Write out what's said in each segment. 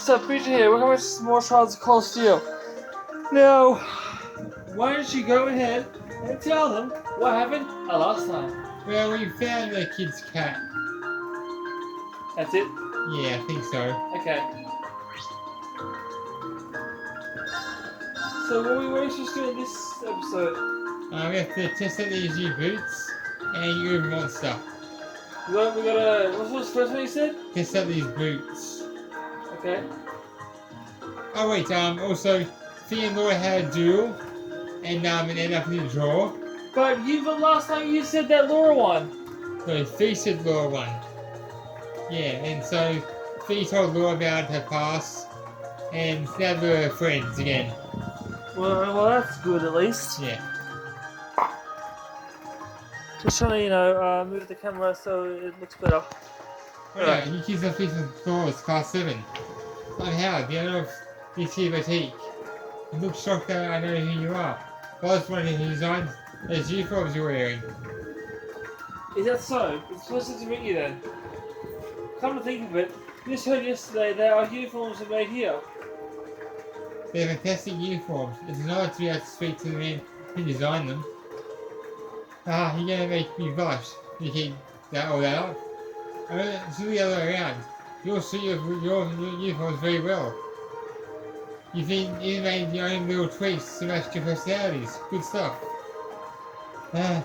up, Pigeon here. We're coming to some more Trials of Cold Steel. Now, why don't you go ahead and tell them what happened last time? Well, we found the kid's cat. That's it? Yeah, I think so. Okay. So what are we supposed to do in this episode? We have to test out these new boots and your monster. We gotta, what was the first one you said? Test out these boots. Okay. Oh wait, also, Fee and Laura had a duel, and it ended up in the draw. But last time you said that Laura won. So Fee said Laura won. Yeah, and so Fee told Laura about her past, and now they're friends again. Well, that's good at least. Yeah. Just trying to, move the camera so it looks better. Oh yeah, he keeps on fixing floors, class 7. I'm Howard, the owner of this here boutique. You look shocked that I know who you are. Well, I was wondering who designed those uniforms you're wearing. Is that so? It's supposed to meet you then. Come to think of it, you just heard yesterday that our uniforms are made here. They're fantastic uniforms. It's an honor to be able to speak to the man who designed them. Ah, you're gonna make me blush. You keep all that up. It's the other way around. You'll see your uniforms very well. You've even made your own little tweaks to match your personalities. Good stuff.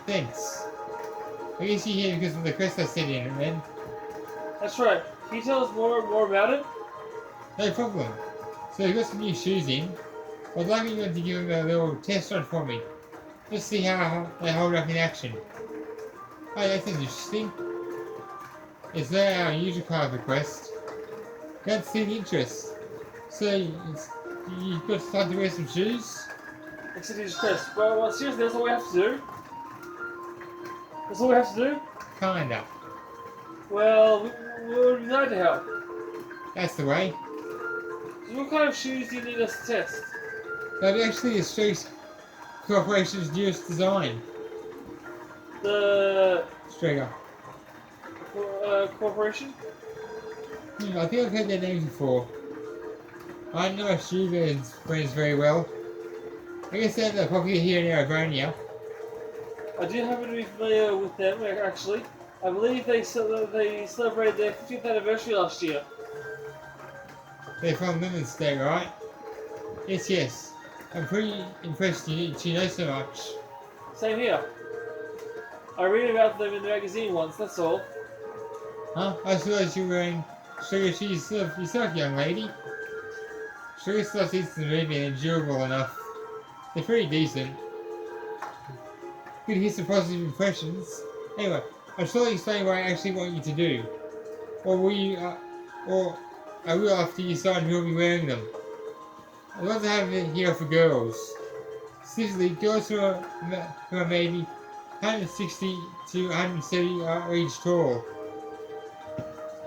Thanks. I guess you're here because of the quest I sent in, man. That's right. Can you tell us more about it? No problem. So you've got some new shoes in. I'd like you to give them a little test run for me. Let's see how they hold up in action. Oh, that sounds interesting. It's not our usual kind of request. Can't see the interest. So, you've got time to wear some shoes? Except you just press. Well, seriously, that's all we have to do? That's all we have to do? Kinda. Well, we would be glad to help. That's the way. So what kind of shoes do you need us to test? They're actually the Street Corporation's newest design. The... Strega. Corporation? I think I've heard their names before. I know a shoe brands very well. I guess they're popular here in Aravonia. I do happen to be familiar with them, actually. I believe they celebrated their 50th anniversary last year. They're from Women's Day, right? Yes. I'm pretty impressed you know so much. Same here. I read about them in the magazine once, that's all. Huh? I suppose you're wearing sugar shoes yourself, young lady. Sugar stuff is the movie and durable enough. They're pretty decent. Good to hear some positive impressions. Anyway, I'll slowly explain what I actually want you to do. Or I will after you decide who will be wearing them. I'd love to have it here for girls. Specifically, girls who are maybe 160 to 170 inch tall.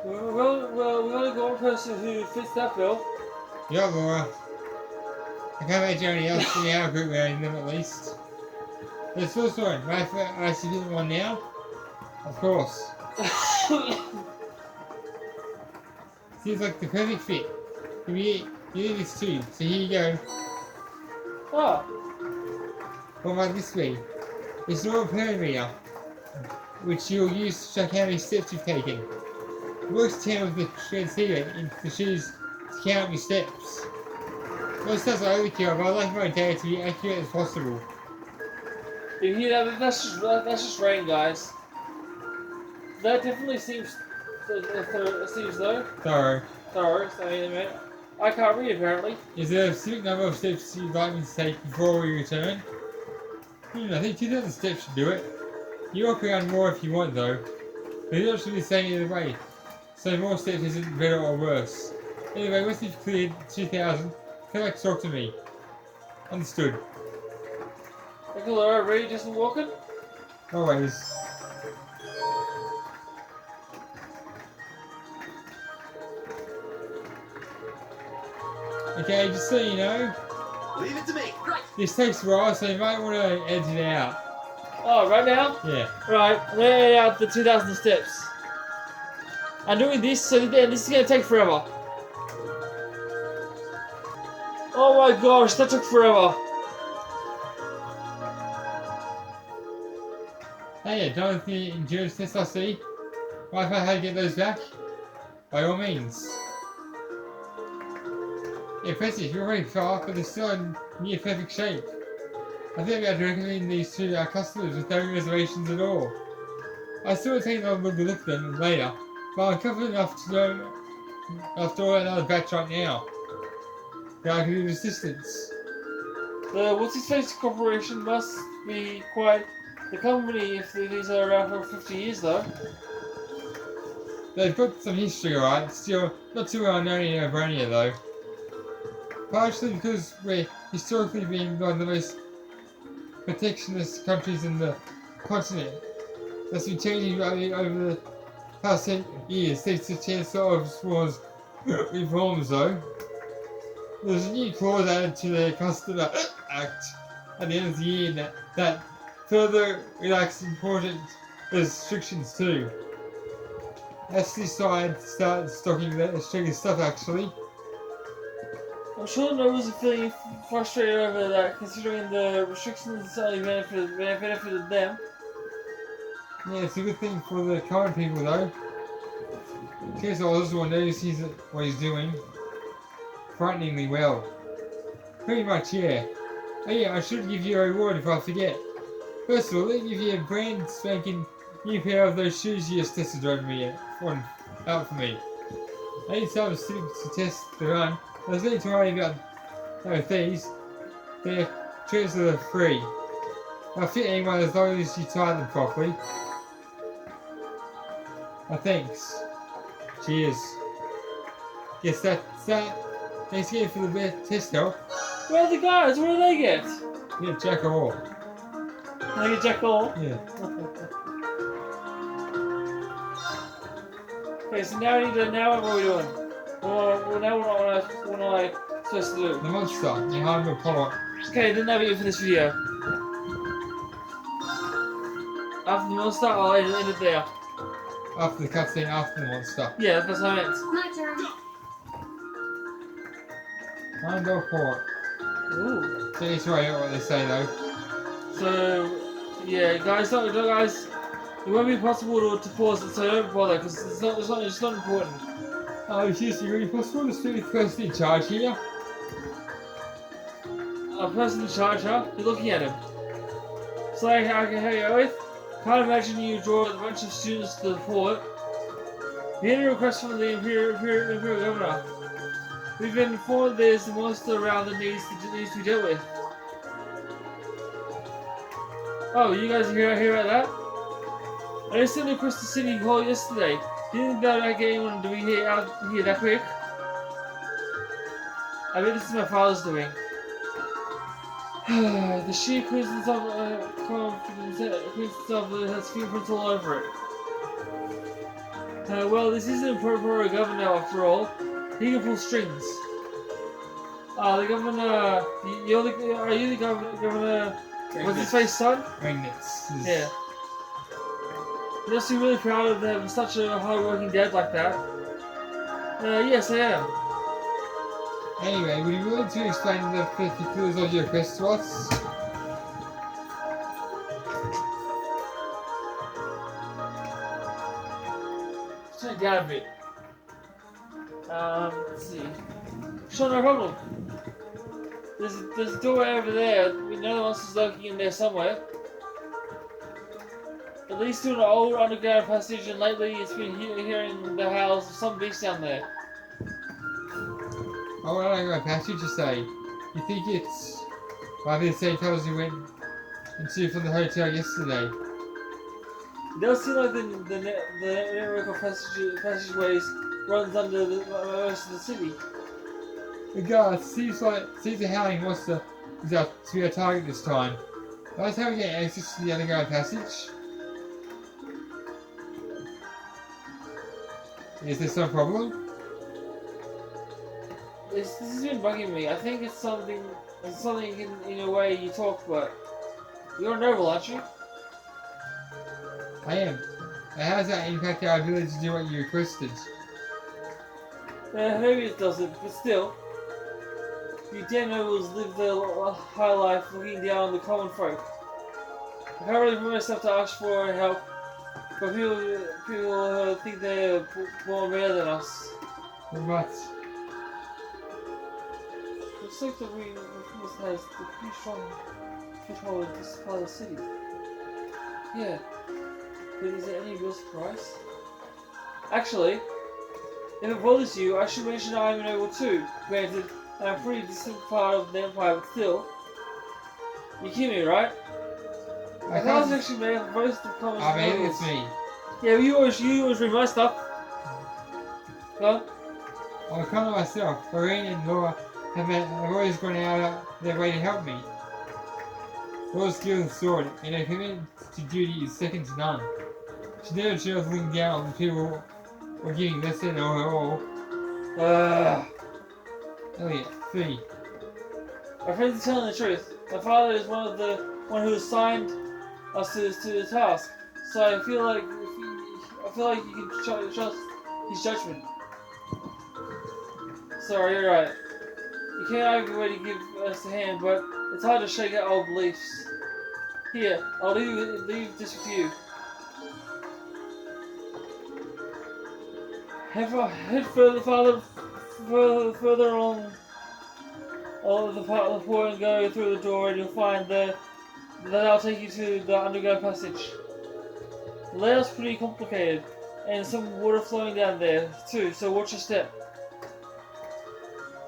Well, we only got one person who fits that bill. Yeah, Laura. I can't imagine anyone else in our group wearing them at least. There's first one. I see the one now? Of course. Seems like the perfect fit. You need this too, so here you go. Oh. What about this way? It's an oil perimeter, which you'll use to check how many steps you've taken. It works in tandem with the transceiver in the shoes to count your steps. Those sounds like overkill, but I like my data to be accurate as possible. You hear that? That's just rain, guys. That definitely seems though. Thorough. I can't read apparently. Is there a specific number of steps you'd like me to take before we return? I think 2,000 steps should do it. You walk around more if you want though. But you're not should be saying either way. So more steps isn't better or worse. Anyway, once you've cleared 2,000, come back to talk to me. Understood. Okay, Laura, ready just walking? Always. Okay, just so you know, leave it to me. Right. This takes a while, so you might want to edit it out. Oh, right now? Yeah. Right, I'm going to edit out the 2,000 steps. I'm doing this, so this is going to take forever. Oh my gosh, that took forever. Hey, done with the endurance test I see? Right, if I had to get those back? By all means. Impressive, you're very far, but they're still in near perfect shape. I think I'd recommend these to our customers with no reservations at all. I still will take another look at them later, but I'm confident enough to know after all another batch right now that I can need assistance. The What's His Face Corporation must be quite the company if these are around for 50 years though. They've got some history, alright, still not too well known in Obrania though. Partially because we're historically being one of the most protectionist countries in the continent. That's been changing over the past 10 years thanks to Chancellor Osborne's reforms though. There's a new clause added to the Custom Act at the end of the year that further relaxes important restrictions too. Let's decide to start stocking stuff actually. I'm sure nobody's feeling frustrated over that, considering the restrictions only benefited them. Yeah, it's a good thing for the current people though. In case Osborne knows what he's doing. Frighteningly well. Pretty much, yeah. Oh yeah, I should give you a reward if I forget. First of all, let me give you a brand spanking new pair of those shoes you just tested out for me. I need some sticks to test the run. There's nothing to worry about with these. Their trips are free. They'll fit anyone as long as you tie them properly. Thanks. Cheers. Guess that's that. Thanks again for the best test help. Where are the guys? What do they get? Yeah, jack of all. They get Jack all. Yeah. Okay, so now what are we doing? Well, now what am I supposed to do? The monster, you have a follow-up. Okay, then that'll be it for this video. After the monster, I'll end it there. After the cutscene, after the monster. Yeah, that's what I meant. My turn. I'm go for Ooh. it. So it's right what they say though. So, yeah, guys, it won't be possible to pause it, so don't bother, because it's not important. Oh, seriously, really possible to speak with the person in charge here? A person in charge, huh? You're looking at him. So I can help you with. Can't imagine you draw a bunch of students to the fort. We had a request from the Imperial Governor. We've been informed there's a monster around that needs to be dealt with. Oh, you guys hear about that? I just sent across the city hall yesterday. Didn't think that I'd get anyone to be out here that quick. I bet this is my father's doing. The sheer coincidence of has fingerprints all over it. Well, this isn't for a governor after all. He can pull strings. The governor. Are you the governor? What's his face, son? Magnets. Yeah. You must be really proud of having such a hard-working dad like that. Yes, I am. Anyway, would you be willing to explain the particulars of your quest to us? Turn it down a bit. Let's see. Sure, no problem. There's a doorway over there. We know the monster's lurking in there somewhere. At least through an old underground passage, and lately it's been hearing the howls of some beast down there. Oh, I don't know, passage you say. You think it's might be the same tunnels you went into from the hotel yesterday? It does seem like the network of passageways runs under most of the city. Regard, seems the howling monster is out to be our target this time. Last time we get access to the underground passage. Is there some problem? This has been bugging me. I think it's something in a way you talk, but you're a noble, aren't you? I am. Now how does that impact our ability to do what you requested? Maybe it doesn't, but still. You damn nobles live their high life looking down on the common folk. I can't really bring myself to ask for help, but people think they're more rare than us. What? Looks like the Reformers has a pretty strong foothold in this part of the city. Yeah, but is there any real surprise? Actually, if it bothers you, I should mention I'm a noble too. Granted, I'm a pretty distant part of the Empire, but still. You kidding me, right? I can't actually make up most of the comments. I mean, it's me. Yeah, but you always read my stuff. Go on. I'm kind of myself. Lorraine and Laura have always gone out their way to help me. Laura's skill and sword, and her commitment to duty is second to none. She never chose looking down on people or giving less than or her all. Elliot, 3. My friends are telling the truth. My father is one who assigned us to the task, so I feel like you can trust his judgment. Sorry, you're right. You can't argue when you give us a hand, but it's hard to shake out old beliefs. Here, I'll leave this with you. Head further along the part of the floor and go through the door, and you'll find that'll take you to the underground passage. The layout's pretty complicated, and some water flowing down there too, so watch your step.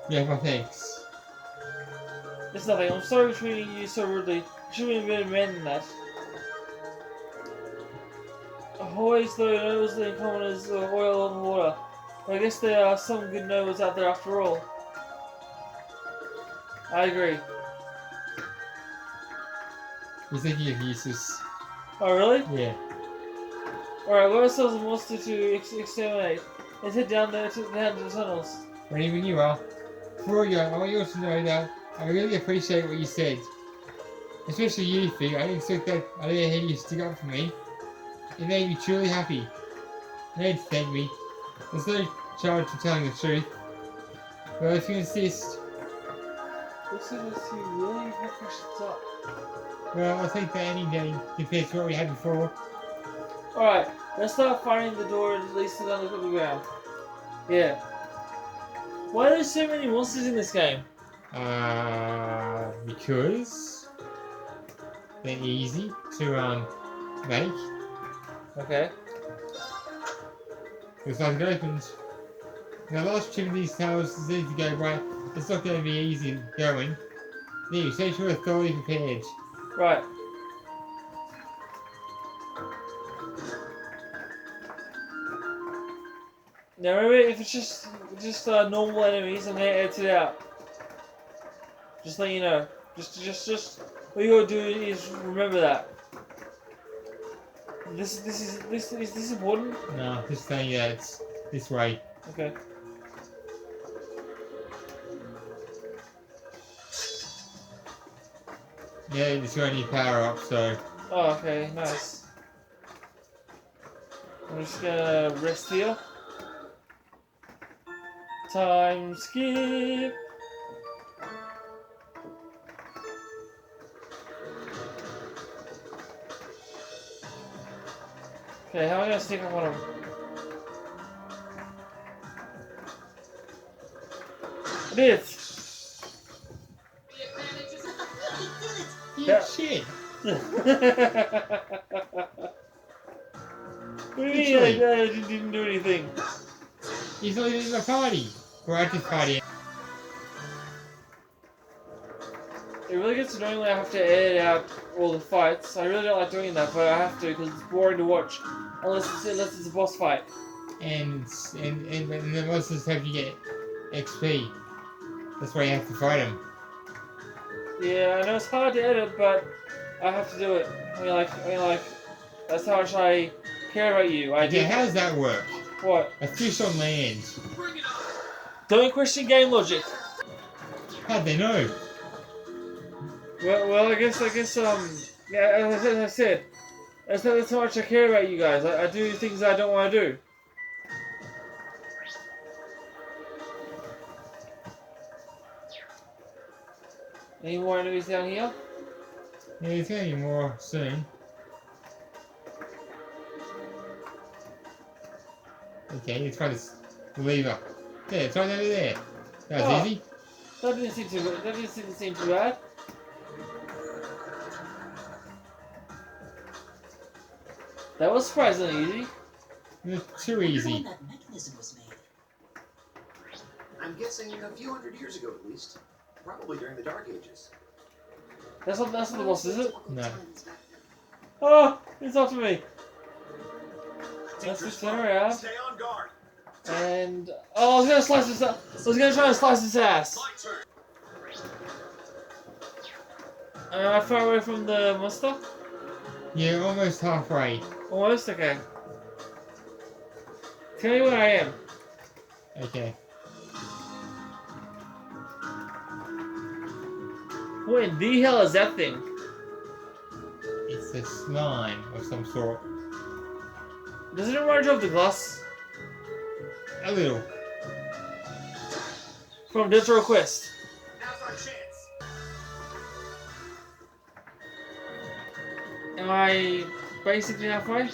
Yeah, well, thanks. It's nothing. I'm sorry for treating you so rudely. I should have been a man than that. Always though nobles and commoners are oil on the water. But I guess there are some good nobles out there after all. I agree. You're thinking of useless. Oh really? Yeah. Alright, we've ourselves a monster to exterminate. Let's head down there to the tunnels. Ready when you are. Before we go, I want you all to know that I really appreciate what you said. Especially you, Fig. I didn't expect that I didn't hear you stick up for me. It made me truly happy. You need to thank me. There's no charge for telling the truth. But if you insist... Looks like this you really have pushed up. Well, I think that any day compared to what we had before. Alright, let's start finding the door and at least down the ground. Yeah. Why are there so many monsters in this game? Because they're easy to make. Okay. Looks like it opened. Now, the last chip of these towers is easy to go by. It's not going to be easy going. Now, stay sure it's thoroughly prepared. Right. Now remember, if it's just normal enemies, I'm gonna edit it out. Just let you know. Just what you gotta do is remember that. Is this important? No, just saying that it's this way. Okay. Yeah, it's got any power up, so. Oh, okay, nice. I'm just gonna rest here. Time skip. Okay, how am I gonna sneak up on him? I did it! Yeah, shit! What do you mean I didn't do anything? He's not even in the party! We're at this party. It really gets annoying when I have to edit out all the fights. I really don't like doing that, but I have to because it's boring to watch. Unless it's a boss fight. And the monsters have you get XP. That's why you have to fight them. Yeah, I know it's hard to edit, but I have to do it. I mean, like, that's how much I care about you. Yeah, how does that work? What? A fish on land. Don't question game logic. How'd they know? Well, I guess, yeah, as I said, that's how much I care about you guys. I do things I don't want to do. Any more enemies down here? Yeah, there's gonna be more soon. Okay, let's try this lever. Yeah, it's right over there. That was Oh. easy. That didn't seem too bad. That was surprisingly easy. It's too Wonder easy. when that mechanism was made. I'm guessing a few hundred years ago at least. Probably during the Dark Ages. That's not the boss, is it? No. Oh, it's up to me. Let's just turn around. Stay on guard. And oh, I was gonna slice this. I was gonna try to slice his ass. My turn. Am I far away from the monster? You're almost halfway. Almost. Okay. Tell me where I am. Okay. What in the hell is that thing? It's a slime of some sort. Does it remind you of the glass A little. from Death Row Quest? Now's our chance. Am I basically halfway?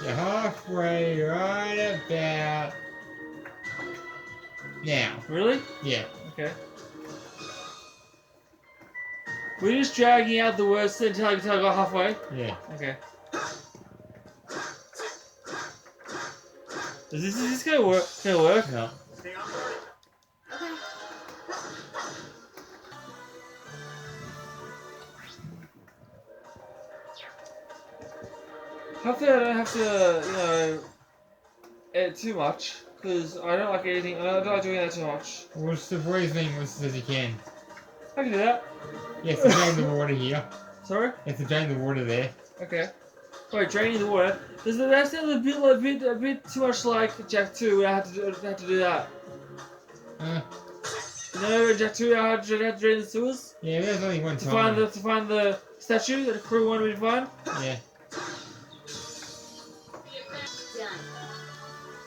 You're halfway right about now. Really? Yeah. Okay. We're just dragging out the worst until I got halfway? Yeah. Okay. Is this gonna work? Gonna work? No. Stay on guard. Okay. Hopefully I don't have to, you know, edit too much. Because I don't like editing, I don't like doing that too much. We'll just avoid as many monsters as you can. I can do that. You have to drain the water here. Sorry? You have to drain the water there. Okay. Wait, draining the water. That sounds a bit too much like Jack 2 where I had to do that. You know, in Jack 2 I had to drain the sewers? Yeah, there's only one To time. find the statue that the crew wanted me to find? Yeah.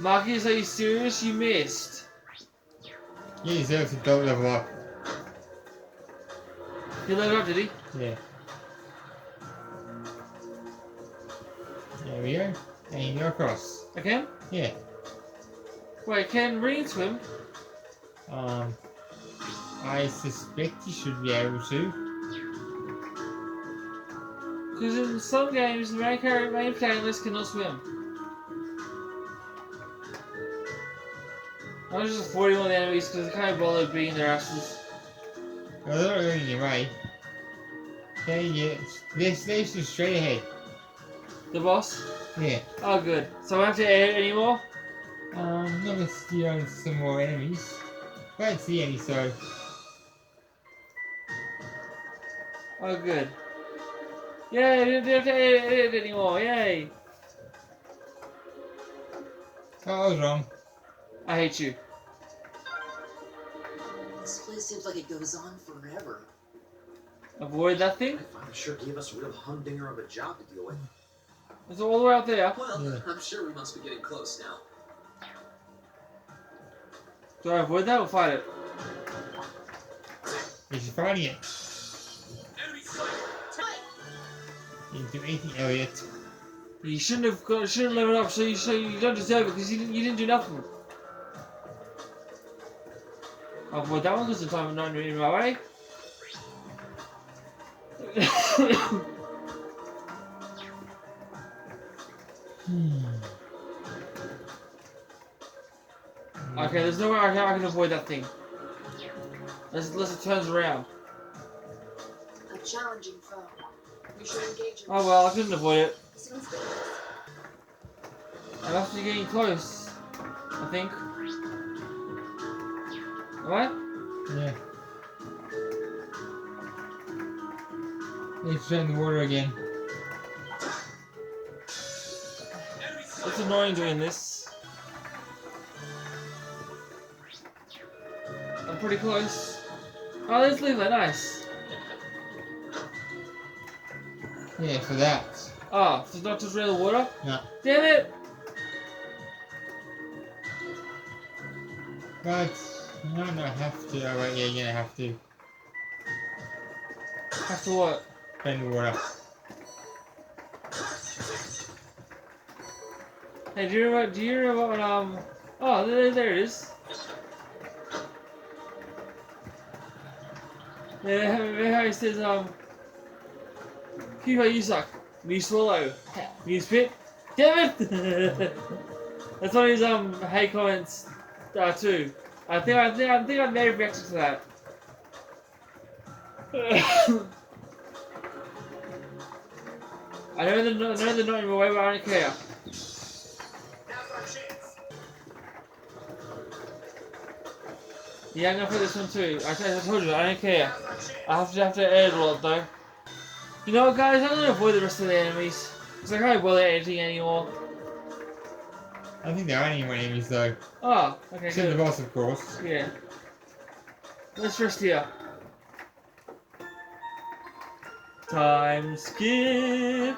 Marcus, are you serious? You missed. Yeah, he deserves to double level up. He leveled up, did he? Yeah. There we go. And you go across. I can? Yeah. Wait, can Ring swim? I suspect you should be able to. Because in some games, the main protagonist cannot swim. I was just avoiding all the enemies because I can't bother beating their asses. Well, they're not really in your way. Okay, yeah. They're just straight ahead. The boss? Yeah. Oh, good. So I don't have to edit anymore? Not unless you own some more enemies. I don't see any, so. Oh, good. Yay, I didn't have to edit anymore. Yay. Oh, I was wrong. I hate you. This place seems like it goes on forever. Avoid that thing? My father sure gave us a real humdinger of a job to deal with. It's all the way out there. Well, Yeah. I'm sure we must be getting close now. Do I avoid that or fight it? You're fighting it. Enemy sight! You didn't do anything, Elliot. You shouldn't have leveled up, so you don't deserve it because you didn't do nothing. I'll avoid that one because the time not in my way. Okay, there's no way I can avoid that thing. Unless it turns around. A challenging foe. You should engage your Oh well, I couldn't avoid it. Seems dangerous. I'm actually getting close. I think. Am I? Yeah. Let's drain the water again. It's annoying doing this. I'm pretty close. Oh, let's leave that. Nice. Yeah, for that. Oh, so not to drain the water? No. Damn it! But No, no, have to. Oh, wait, yeah, you're gonna have to. Have to what? Bend the water. Hey, do you remember when, oh, there it is. Yeah, remember how he says, Kiva, you suck. Me swallow. Me spit. Damn it! That's one of his, hate comments, too. I think I may have reacted to that. I know they're not in my way, but I don't care. Yeah, I'm gonna put this one too. I told you, I don't care. I have to edit a lot though. You know what, guys? I'm gonna avoid the rest of the enemies because I can't bother editing anymore. I think there aren't any more enemies though. Oh, okay, Except good. the boss, of course. Yeah. Let's rest here. Time skip.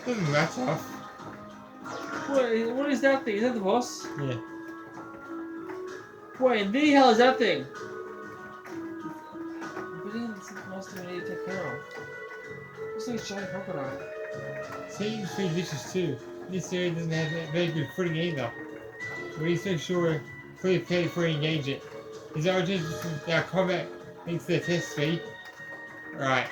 Doesn't matter. What is that thing? Is that the boss? Yeah. What in the hell is that thing? But it's the most thing we need to take care of. Looks like a giant crocodile. Satan's pretty vicious too. This area doesn't have very good footing either. We need to make sure we're fully prepared before we engage it. His origins from our combat makes the test speed. Right.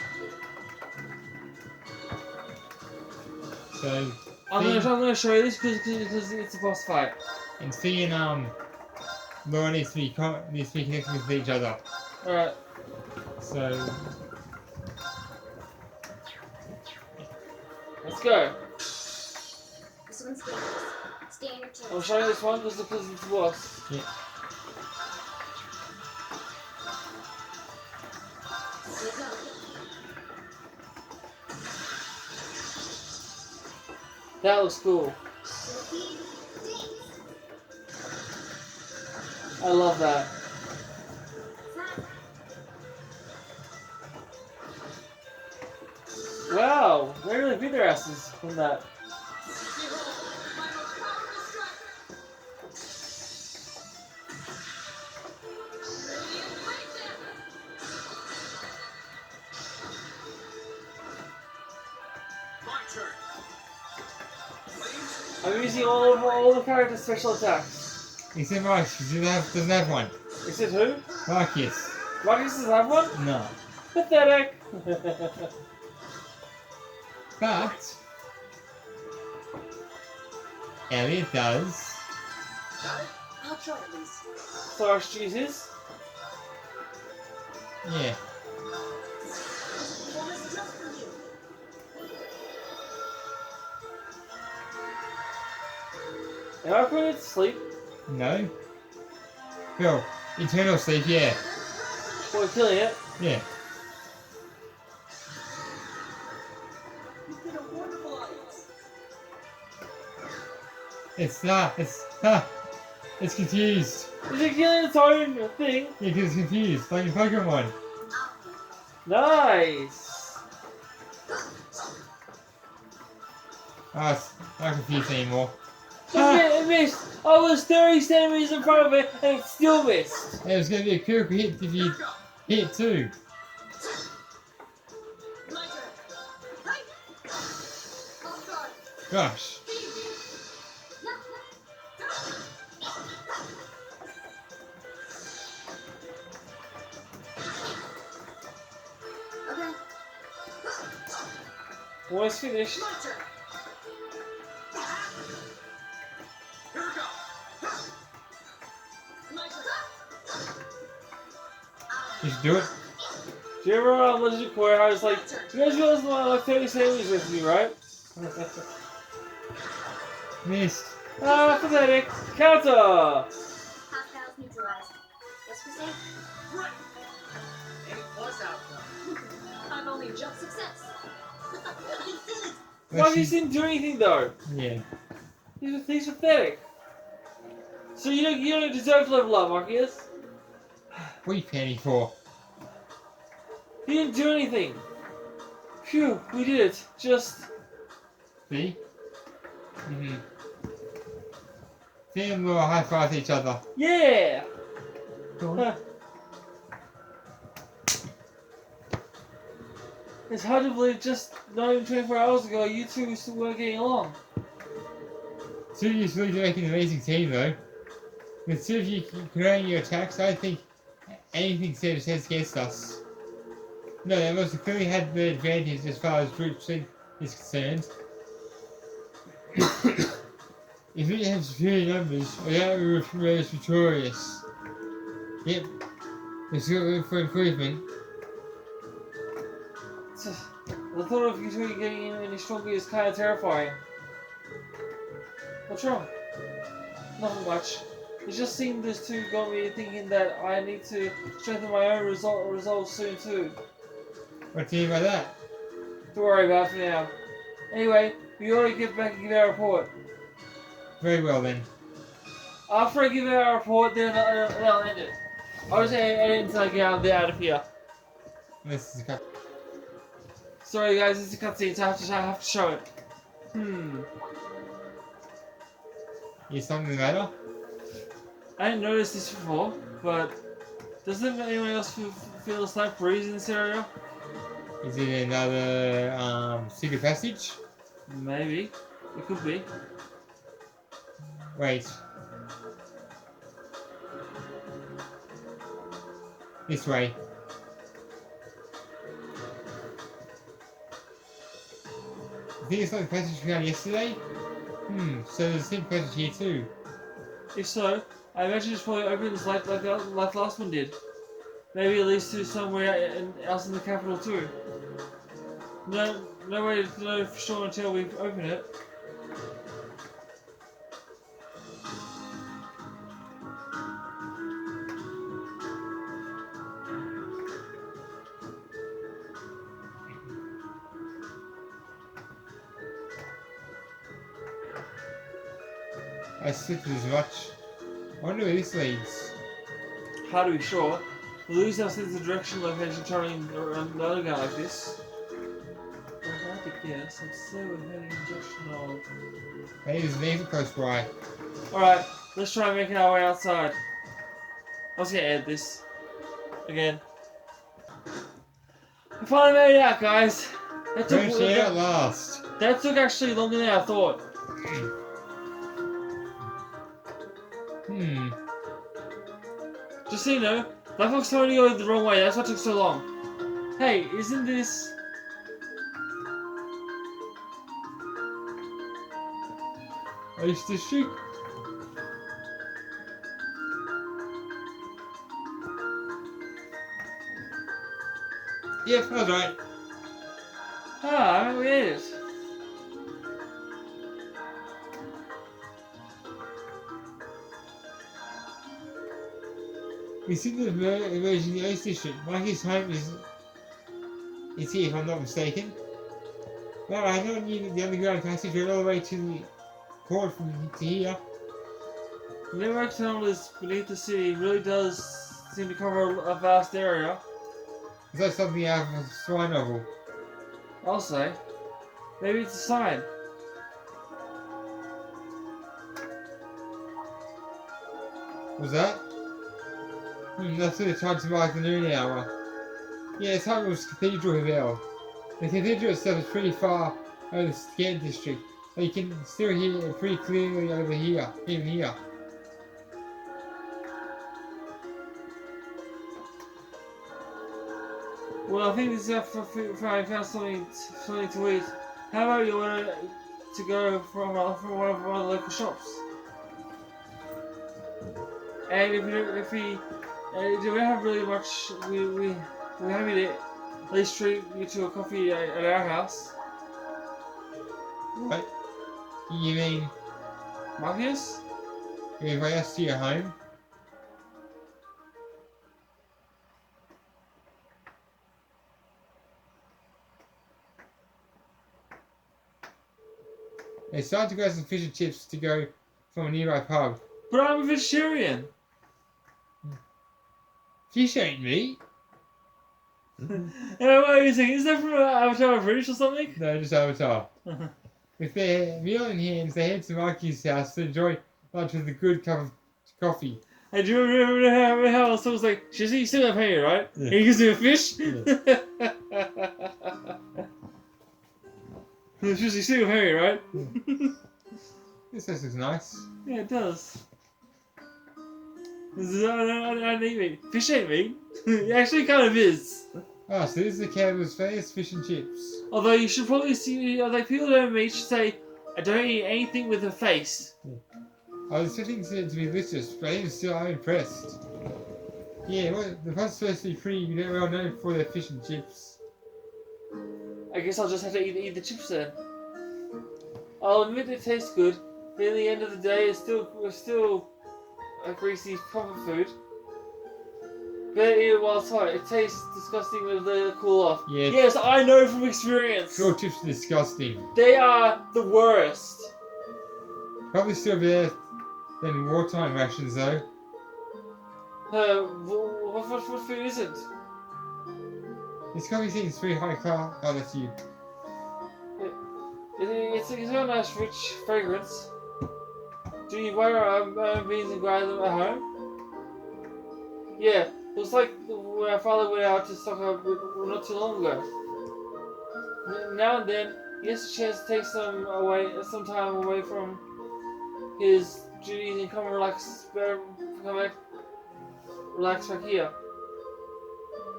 So I'm gonna show you this because it's a boss fight. and Fee and Laura needs to be connected with each other. Alright. So Let's go. This one's dangerous. Stay on your toes. I'll show you this one because it's the boss. yeah. Here you go. That looks cool. I love that. Wow, they really beat their asses from that. I'm using all the characters' special attacks. Except Marcus, doesn't have one. Except who? Marcus. Marcus doesn't have one? No. Pathetic. But Elliot does. I'll try at least. Thrash Jesus. Yeah. Well, this is just for you. Am I putting it to sleep? No. Phil, eternal sleep, yeah. Or killing it? Yeah. You've been a wonderful audience. It's confused. Is it killing its own thing? Yeah, because it's confused, like in Pokemon. Nice. It's not confused anymore. It missed. I was 30 centimeters in front of it and it still missed. It was going to be a critical hit if you hit too. My turn. Right. Oh God. Gosh. Okay. Almost finished. My turn. Here we go. My turn. You should do it. Do you remember on Legend of Korra, I was like, you guys realize I'm like 30 centimeters with me, right? Missed. Ah, pathetic. Counter! Hostiles neutralized. Guess we're safe. Right. A+ outcome. I've only just success. I did it. Marcus didn't do anything though. Yeah. He's pathetic. So you don't deserve to level up, Marcus. What are you panting for? He didn't do anything. Phew, we did it. Just See? Then we'll high five each other. Yeah! Go on. Huh. It's hard to believe just not even 24 hours ago you two still weren't getting along. Sylvia's really making an amazing team though. With Sylvia creating your attacks, I think anything says against us. No, they must have clearly had the advantage as far as group strength is concerned. If we have superior numbers, or that we were victorious. Yep, there's still room for improvement. The thought of you two getting any stronger is kind of terrifying. What's wrong? Nothing much. It just seemed this two got me thinking that I need to strengthen my own resolve soon too. What do you mean by that? Don't worry about it for now. Anyway, we ought to get back and give our report. Very well then. After I give our report, then I'll end it. I'll just end it until I get out of here. This is a cut. Sorry guys, it's a cutscene, so I have to show it. Is something the matter? I didn't notice this before, but doesn't anyone else feel a slight breeze in this area? Is it another secret passage? Maybe. It could be. Wait. This way. I think it's like the passage we found yesterday? So there's a secret passage here too. If so, I imagine it's probably opens like the last one did. Maybe it leads to somewhere else in the capital too. No way to know for sure until we open it. I suspected as much. I wonder where this leads. Hard to be sure. We lose our sense of direction location traveling around the underground like this. If I had to guess, I'd say we're heading in the direction of... Hey, there's an evil close by. Alright, let's try and make our way outside. I was gonna add this. Again. We finally made it out, guys! That took, Finish it at last. that took actually longer than I thought. Just so you know, that fox told me to go the wrong way, that's why it took so long. Hey, isn't this... Ice District? Yep, I was right. Ah, I made it. We see the emerging the Ice District. Macias' home is here, if I'm not mistaken. Well, I never knew that the underground passage went all the way to the port from to here. The network tunnel is beneath the city really does seem to cover a vast area. Is that something out of a spy novel? I'll say. Maybe it's a sign. Was that? That's what it's hard to mark the noon hour. Yeah, it's hard with Cathedral Hill. The cathedral itself is pretty far over the Scan District, but you can still hear it pretty clearly over here, even here. Well, I think this is if I found something to eat. How about you want to go from one of the local shops? And if we don't have really much, we're happy to at least treat you to a coffee at our house. What? You mean Macias? if I asked you your home? It's time to grab some fish and chips to go from a nearby pub. But I'm a vegetarian. Fish ain't meat. What are you saying? Is that from Avatar British or something? No, just Avatar. With their meal in hands, they head to Maki's house to enjoy lunch with a good cup of coffee. And do you remember how someone's like, you still have pay, right? Yeah. And he gives me a fish? You still have pay, right? This house is nice. Yeah, it does. This is, I don't eat meat. Fish ain't meat. It actually kind of is. Oh, so this is the Cowboys' famous fish and chips. Although you should probably see, like people that don't eat should say, I don't eat anything with a face. I was expecting it to be delicious, but I'm impressed. Yeah, well, the pub's supposed to be pretty well known for their fish and chips. I guess I'll just have to eat the chips then. I'll admit it tastes good, but in the end of the day, it's still a greasy proper food. But well, sorry, it tastes disgusting with the cool off. Yeah. Yes, I know from experience. Short chips are disgusting. They are the worst. Probably still better than wartime rations though. What food isn't? This coffee seems pretty high quality. It's got a nice rich fragrance. Do you buy your own beans and grind them at home? Yeah, it was like when my father went out to stock up not too long ago. Now and then, he has a chance to take some time away from his duties and come relax back here.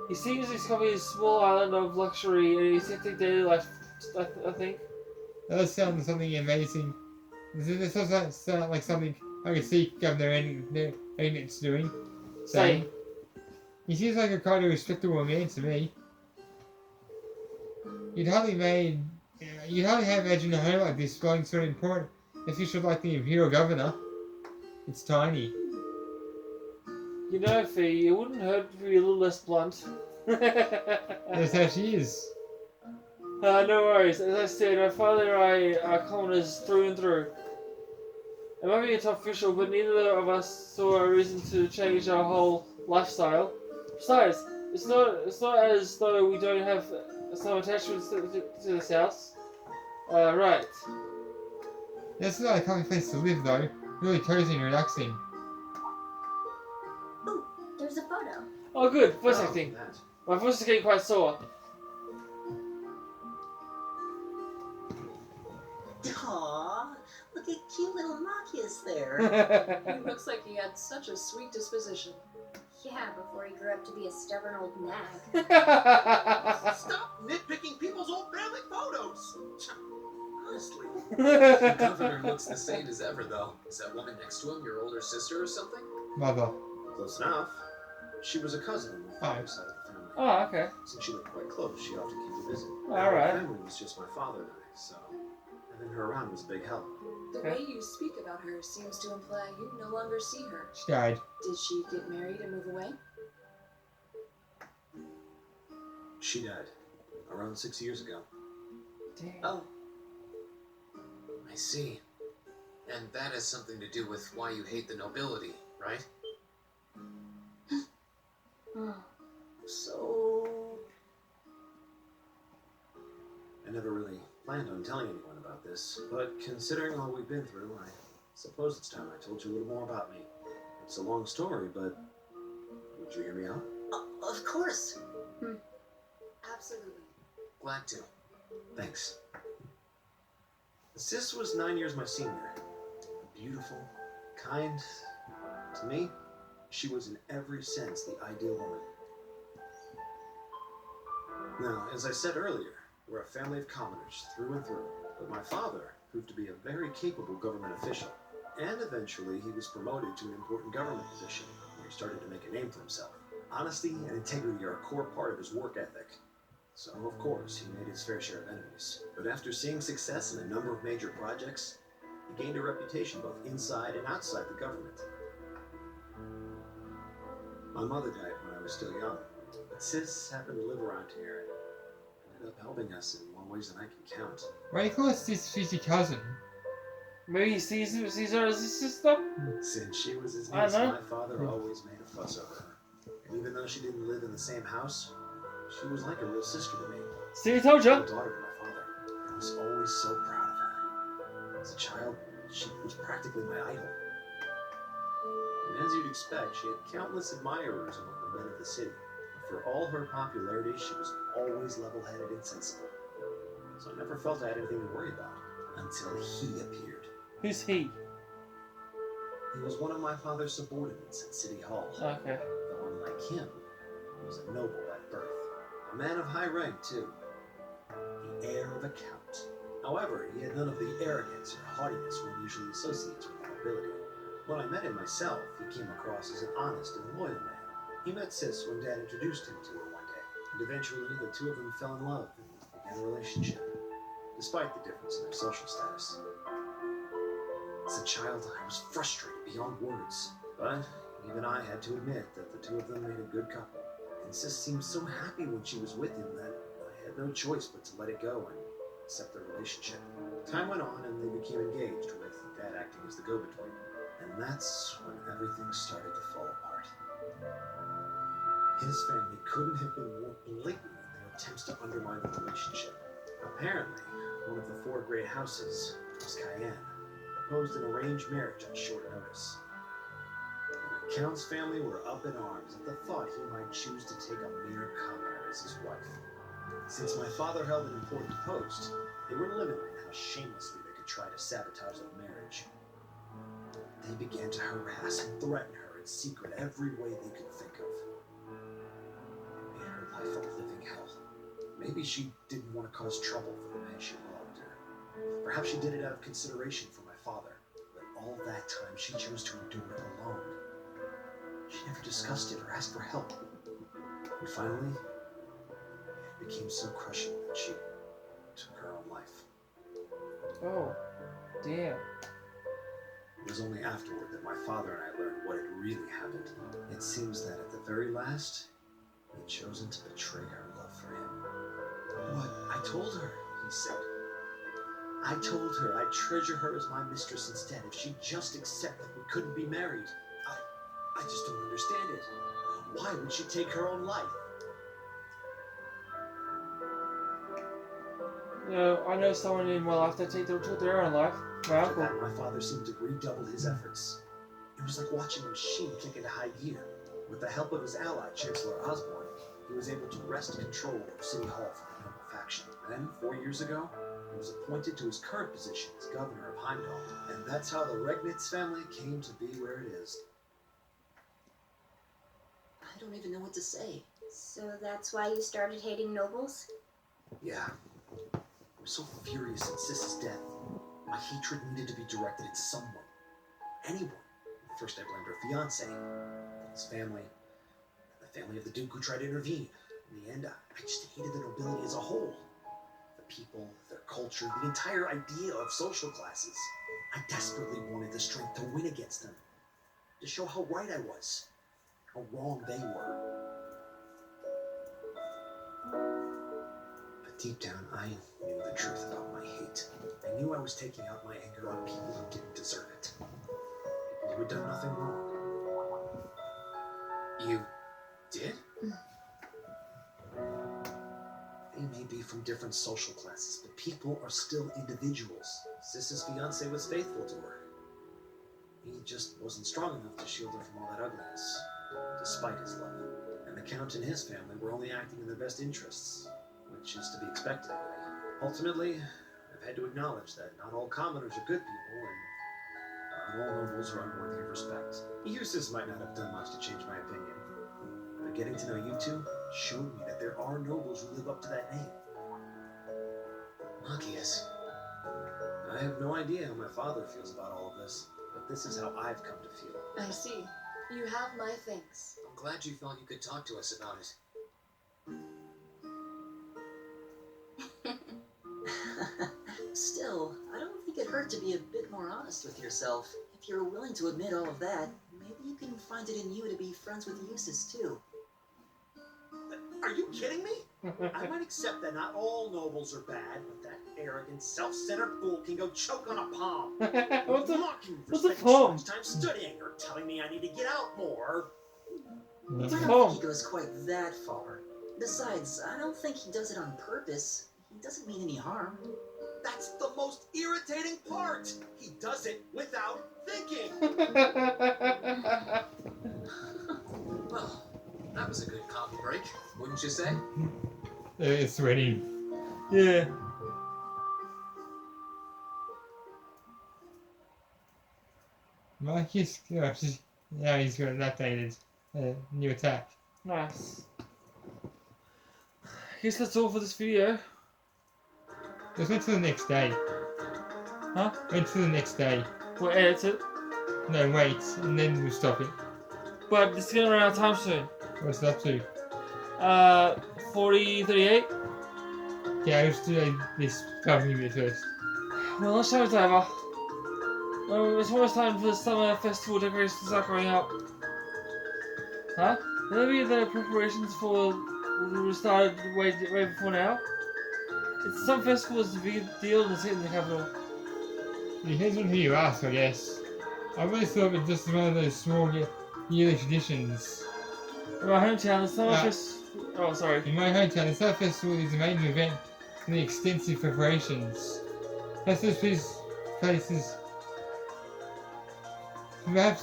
He seems he's coming to a small island of luxury and he's hectic daily life, I think. That does sound something amazing. This does sound like something I could see Governor Enid's doing. Same. He seems like a kind of respectable man to me. You'd hardly have imagined a home like this belonging to an important official like the Imperial Governor. It's tiny. You know, Fee, it wouldn't hurt to be a little less blunt. That's how she is. No worries. As I said, my father and I are commoners through and through. It might be a tough official, but neither of us saw a reason to change our whole lifestyle. Besides, it's not as though we don't have some attachments to this house. Right. That's not a common place to live though. Really cozy and relaxing. Ooh, there's a photo. Oh, good. Voice Oh, acting. that. My voice is getting quite sore. Aww, look at cute little Macias there. He looks like he had such a sweet disposition. Yeah, before he grew up to be a stubborn old nag. Stop nitpicking people's old family photos! Honestly. The governor looks the same as ever, though. Is that woman next to him your older sister or something? Mother. Close enough. She was a cousin on my father's side of the family. Oh, okay. Since she lived quite close, she often came to visit. All right. Her family was just my father and I, so having her around was a big help. The Okay. way you speak about her seems to imply you no longer see her. She died. Did she get married and move away? She died around 6 years ago. Damn. Oh, I see. And that has something to do with why you hate the nobility, right? So I never really planned on telling anyone about this, but considering all we've been through, I suppose it's time I told you a little more about me. It's a long story, but would you hear me out? Of course. absolutely. Glad to. Thanks. Sis was 9 years my senior. Beautiful, kind. To me, she was in every sense the ideal woman. Now, as I said earlier, we're a family of commoners through and through. But my father proved to be a very capable government official. And eventually he was promoted to an important government position where he started to make a name for himself. Honesty and integrity are a core part of his work ethic. So, of course, he made his fair share of enemies. But after seeing success in a number of major projects, he gained a reputation both inside and outside the government. My mother died when I was still young, but Sis happened to live around here and ended up helping us in more ways than I can count. Why do you call us this she's your cousin? Maybe he sees her as his sister? Since she was his I niece, know. my father always made a fuss over her. And even though she didn't live in the same house, she was like a real sister to me. See, I told The ya. daughter of my father. I was always so proud of her. As a child, she was practically my idol. And as you'd expect, she had countless admirers among the men of the city. For all her popularity, she was always level-headed and sensible. So I never felt I had anything to worry about until he appeared. Who's he? He was one of my father's subordinates at City Hall. Okay. Though unlike him, he was a noble at birth. A man of high rank, too. The heir of a count. However, he had none of the arrogance or haughtiness one usually associates with nobility. When I met him myself, he came across as an honest and loyal man. He met Sis when Dad introduced him to her one day, and eventually the two of them fell in love and began a relationship, despite the difference in their social status. As a child, I was frustrated beyond words, but even I had to admit that the two of them made a good couple. And Sis seemed so happy when she was with him that I had no choice but to let it go and accept their relationship. Time went on and they became engaged, with Dad acting as the go-between. And that's when everything started to fall apart. His family couldn't have been more blatant in their attempts to undermine the relationship. Apparently, one of the four great houses, Cayenne, proposed an arranged marriage on short notice. And the Count's family were up in arms at the thought he might choose to take a mere commoner as his wife. Since my father held an important post, they were limited in how shamelessly they could try to sabotage the marriage. They began to harass and threaten her in secret every way they could think of. It made her life a living hell. Maybe she didn't want to cause trouble for the man she loved, or perhaps she did it out of consideration for my father. But all that time she chose to endure it alone. She never discussed it or asked for help. And finally, it became so crushing that she took her own life. Oh, damn. It was only afterward that my father and I learned what had really happened. It seems that at the very last, he had chosen to betray her love for him. What? I told her, he said. I told her I'd treasure her as my mistress instead if she'd just accept that we couldn't be married. I just don't understand it. Why would she take her own life? No, I know someone in my life that took their own life. My After uncle. that, my father seemed to redouble his efforts. It was like watching a machine kick into high gear. With the help of his ally, Chancellor Osborne, he was able to wrest control of City Hall from the noble faction. Then, 4 years ago, he was appointed to his current position as governor of Heimdall. And that's how the Regnitz family came to be where it is. I don't even know what to say. So that's why you started hating nobles? Yeah. I was so furious at Sis's death. My hatred needed to be directed at someone. Anyone. First I blamed her fiancé, then his family, and the family of the Duke who tried to intervene. In the end, I just hated the nobility as a whole. The people, their culture, the entire idea of social classes. I desperately wanted the strength to win against them. To show how right I was. How wrong they were. But deep down, I knew the truth about my hate. I knew I was taking out my anger on people who didn't deserve it. People who had done nothing wrong. You did? They may be from different social classes, but people are still individuals. Sis's fiancé was faithful to her. He just wasn't strong enough to shield her from all that ugliness, despite his love. And the Count and his family were only acting in their best interests, which is to be expected anyway. Ultimately, I've had to acknowledge that not all commoners are good people, and not all nobles are unworthy of respect. Eustace might not have done much to change my opinion, but getting to know you two showed me that there are nobles who live up to that name. Macias. I have no idea how my father feels about all of this, but this is how I've come to feel. I see. You have my thanks. I'm glad you thought you could talk to us about it. Still, I don't think it hurt to be a bit more honest with yourself. If you're willing to admit all of that, maybe you can find it in you to be friends with Eustace too. Are you kidding me? I might accept that not all nobles are bad, but that arrogant, self-centered fool can go choke on a palm. What's the Mocking what's the for spending so palm? much time studying, or telling me I need to get out more. What's I the don't palm? think he goes quite that far. Besides, I don't think he does it on purpose. He doesn't mean any harm. That's the most irritating part. He does it without thinking. was a good coffee break, wouldn't you say? It's sweaty. Yeah. Macias, now he's got an updated new attack. Nice. Guess that's all for this video. Just wait till the next day. Huh? Wait till the next day. We'll edit it. No, wait, and then we'll stop it. But it's gonna run out of time soon. What's it up to? 40:38. Yeah, let's do this covering bit first. Well, lunchtime's over. Well, it's almost time for the summer festival decorations to start going up. Huh? Maybe the preparations for we started way before now. It's some festivals is a big deal in the capital. It depends on who you ask, I guess. I always thought it was just one of those small yearly traditions. In my hometown, the summer Oh, sorry. In my hometown, the Summer Festival is the main event for the extensive preparations. Perhaps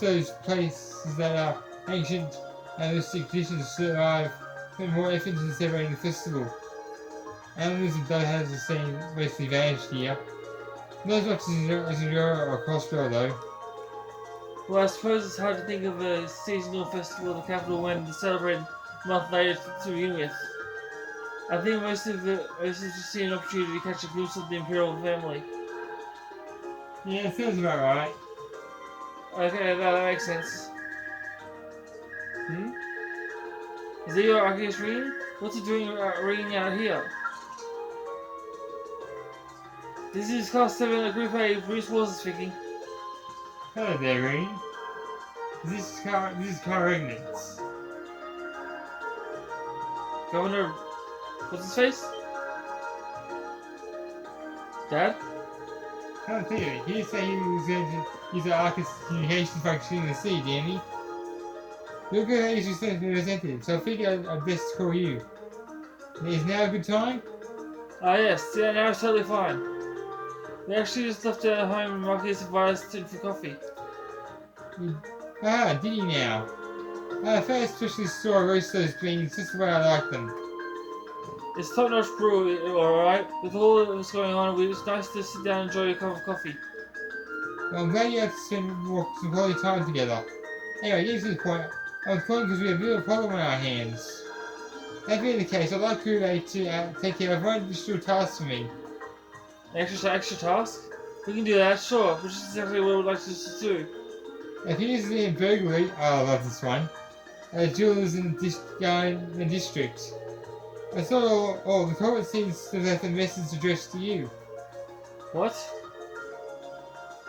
those places that are ancient and rustic traditions survive, put more effort into celebrating the festival. Animalism does have the same mostly vanished here. Not as much as in Europe or Crossrail though. Well, I suppose it's hard to think of a seasonal festival in the capital when it's celebrated a month later to begin with. I think most of it is just seeing an opportunity to catch a glimpse of the Imperial family. Yeah, it sounds about right. Okay, that makes sense. Is that your Arceus ringing? What's it doing ringing out here? This is Class 7 at Group A, Bruce Walls speaking. Hello there, Green. This is car Regnance. Governor, what's his face? Dad? Come on, think of it. He did say he was going to use the Arcus communication function in the sea, didn't he? You're good at your representative, so I figured I'd best call you. Is now a good time? Ah yes, yeah, now it's totally fine. We actually just left at home and Macias invited us in for coffee. Ah, did he now? I first especially saw roast those beans just the way I like them. It's top-notch brew, alright. With all that was going on, it's nice to sit down and enjoy a cup of coffee. Well, I'm glad you had to spend some quality time together. Anyway, getting to the point, I was calling because we have a bit of a problem on our hands. That being the case, I'd like Kuei to take care of one additional task for me. Extra task? We can do that, sure, which is exactly what we'd like to do. If he is in burglary, oh, I love this one. Jewelers in the district. I thought the culprit seems to have left a message addressed to you. What?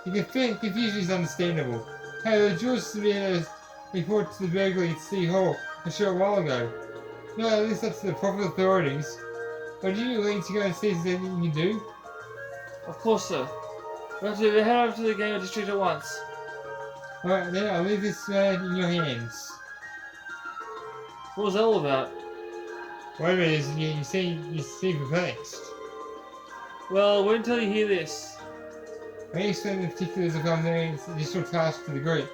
The confusion is understandable. Hey, the jewelers submitted a report to the burglary at City Hall a short while ago. No, at least up to the proper authorities. But you willing to go and see if there's anything you can do? Of course, sir. We have to head over to the game district at once. Alright, then I'll leave this in your hands. What was that all about? Whatever it is, you seem perplexed. Well, wait until you hear this. I may explain the particulars of Almerian's additional task to the group.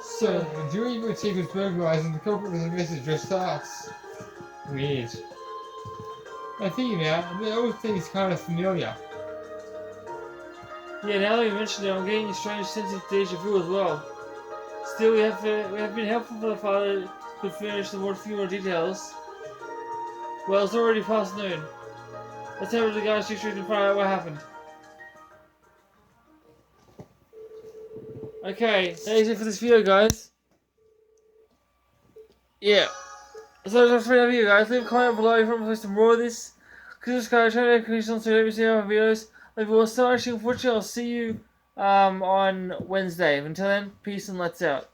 So, the jewelry boutique was burglarized and the culprit was a message addressed to us. Weird. I think about it, the whole thing is kind of familiar. Yeah, now that you mention it, I'm getting a strange sense of deja vu as well. Still, we have been helpful for the father to furnish few more details. Well, it's already past noon. Let's head over to the guy's district and find out what happened. Okay, that is it for this video, guys. Yeah. So that's for the video, guys. Leave a comment below if you want to post some more of this. Subscribe, turn notifications so you don't see our videos. If you want so much, unfortunately, I'll see you on Wednesday. Until then, peace and let's out.